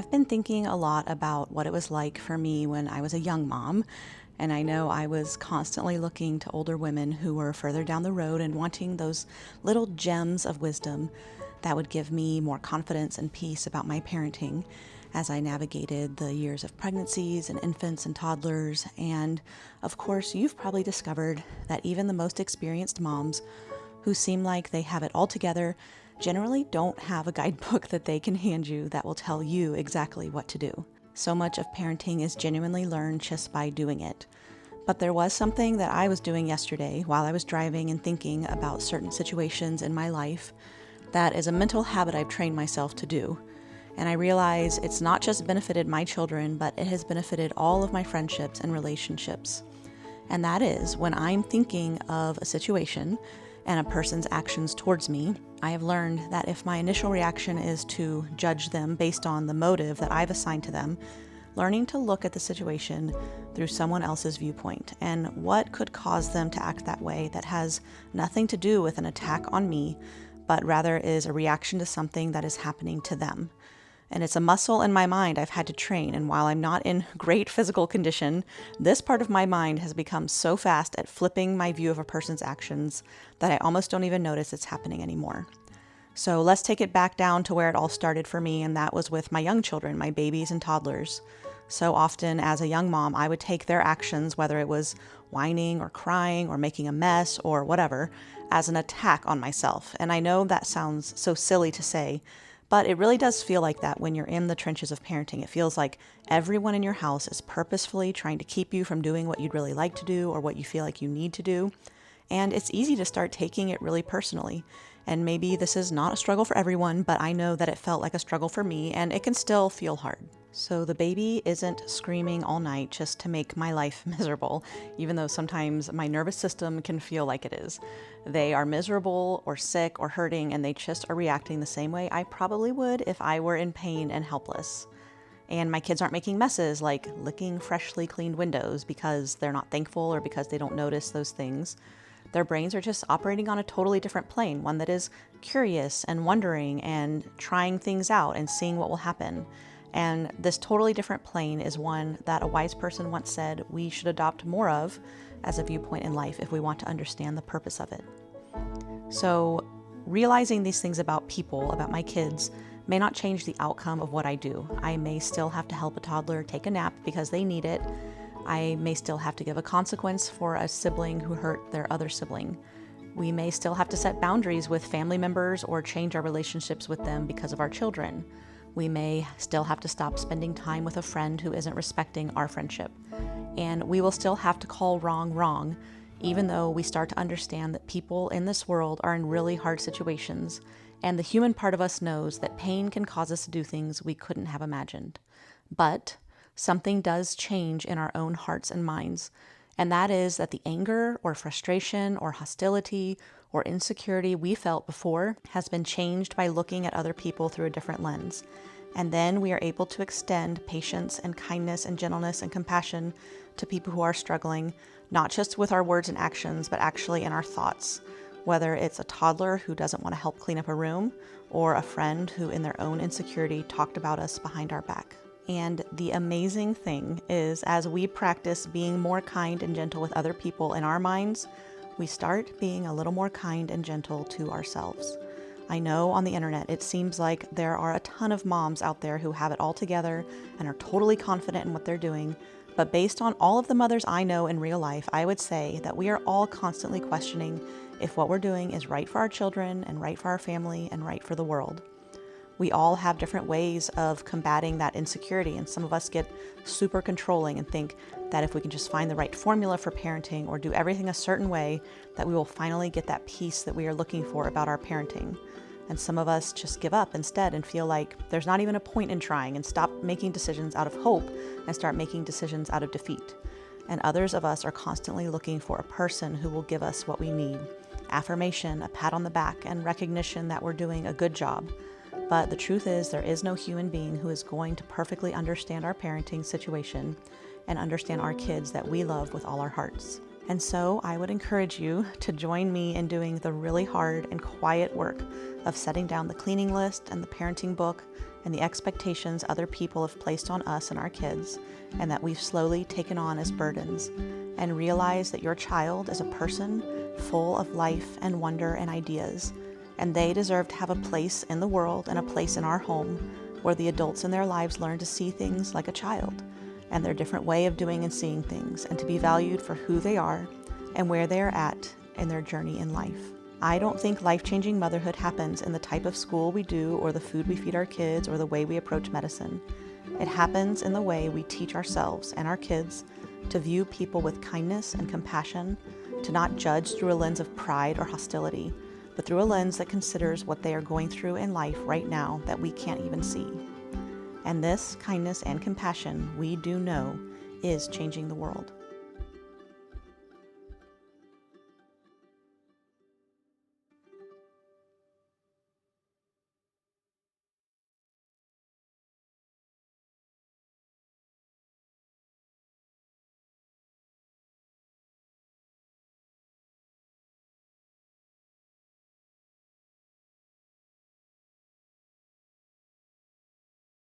I've been thinking a lot about what it was like for me when I was a young mom, and I know I was constantly looking to older women who were further down the road and wanting those little gems of wisdom that would give me more confidence and peace about my parenting as I navigated the years of pregnancies and infants and toddlers. And of course, you've probably discovered that even the most experienced moms who seem like they have it all together generally don't have a guidebook that they can hand you that will tell you exactly what to do. So much of parenting is genuinely learned just by doing it. But there was something that I was doing yesterday while I was driving and thinking about certain situations in my life that is a mental habit I've trained myself to do. And I realize it's not just benefited my children, but it has benefited all of my friendships and relationships. And that is when I'm thinking of a situation and a person's actions towards me, I have learned that if my initial reaction is to judge them based on the motive that I've assigned to them, learning to look at the situation through someone else's viewpoint and what could cause them to act that way that has nothing to do with an attack on me, but rather is a reaction to something that is happening to them. And it's a muscle in my mind I've had to train, and while I'm not in great physical condition, this part of my mind has become so fast at flipping my view of a person's actions that I almost don't even notice it's happening anymore. So let's take it back down to where it all started for me, and that was with my young children, my babies and toddlers. So often as a young mom, I would take their actions, whether it was whining or crying or making a mess or whatever, as an attack on myself. And I know that sounds so silly to say, but it really does feel like that when you're in the trenches of parenting. It feels like everyone in your house is purposefully trying to keep you from doing what you'd really like to do or what you feel like you need to do. And it's easy to start taking it really personally. And maybe this is not a struggle for everyone, but I know that it felt like a struggle for me, and it can still feel hard. So the baby isn't screaming all night just to make my life miserable, even though sometimes my nervous system can feel like it is. They are miserable or sick or hurting, and they just are reacting the same way I probably would if I were in pain and helpless. And my kids aren't making messes like licking freshly cleaned windows because they're not thankful or because they don't notice those things. Their brains are just operating on a totally different plane, one that is curious and wondering and trying things out and seeing what will happen. And this totally different plane is one that a wise person once said we should adopt more of as a viewpoint in life if we want to understand the purpose of it. So realizing these things about people, about my kids, may not change the outcome of what I do. I may still have to help a toddler take a nap because they need it. I may still have to give a consequence for a sibling who hurt their other sibling. We may still have to set boundaries with family members or change our relationships with them because of our children. We may still have to stop spending time with a friend who isn't respecting our friendship. And we will still have to call wrong wrong, even though we start to understand that people in this world are in really hard situations, and the human part of us knows that pain can cause us to do things we couldn't have imagined. But something does change in our own hearts and minds, and that is that the anger or frustration or hostility or insecurity we felt before has been changed by looking at other people through a different lens. And then we are able to extend patience and kindness and gentleness and compassion to people who are struggling, not just with our words and actions, but actually in our thoughts. Whether it's a toddler who doesn't want to help clean up a room, or a friend who in their own insecurity talked about us behind our back. And the amazing thing is, as we practice being more kind and gentle with other people in our minds, we start being a little more kind and gentle to ourselves. I know on the internet it seems like there are a ton of moms out there who have it all together and are totally confident in what they're doing, but based on all of the mothers I know in real life, I would say that we are all constantly questioning if what we're doing is right for our children and right for our family and right for the world. We all have different ways of combating that insecurity, and some of us get super controlling and think that if we can just find the right formula for parenting or do everything a certain way, that we will finally get that peace that we are looking for about our parenting. And some of us just give up instead and feel like there's not even a point in trying and stop making decisions out of hope and start making decisions out of defeat. And others of us are constantly looking for a person who will give us what we need: affirmation, a pat on the back, and recognition that we're doing a good job. But the truth is, there is no human being who is going to perfectly understand our parenting situation and understand our kids that we love with all our hearts. And so I would encourage you to join me in doing the really hard and quiet work of setting down the cleaning list and the parenting book and the expectations other people have placed on us and our kids, and that we've slowly taken on as burdens, and realize that your child is a person full of life and wonder and ideas, and they deserve to have a place in the world and a place in our home where the adults in their lives learn to see things like a child and their different way of doing and seeing things, and to be valued for who they are and where they are at in their journey in life. I don't think life-changing motherhood happens in the type of school we do or the food we feed our kids or the way we approach medicine. It happens in the way we teach ourselves and our kids to view people with kindness and compassion, to not judge through a lens of pride or hostility, but through a lens that considers what they are going through in life right now that we can't even see. And this kindness and compassion, we do know, is changing the world.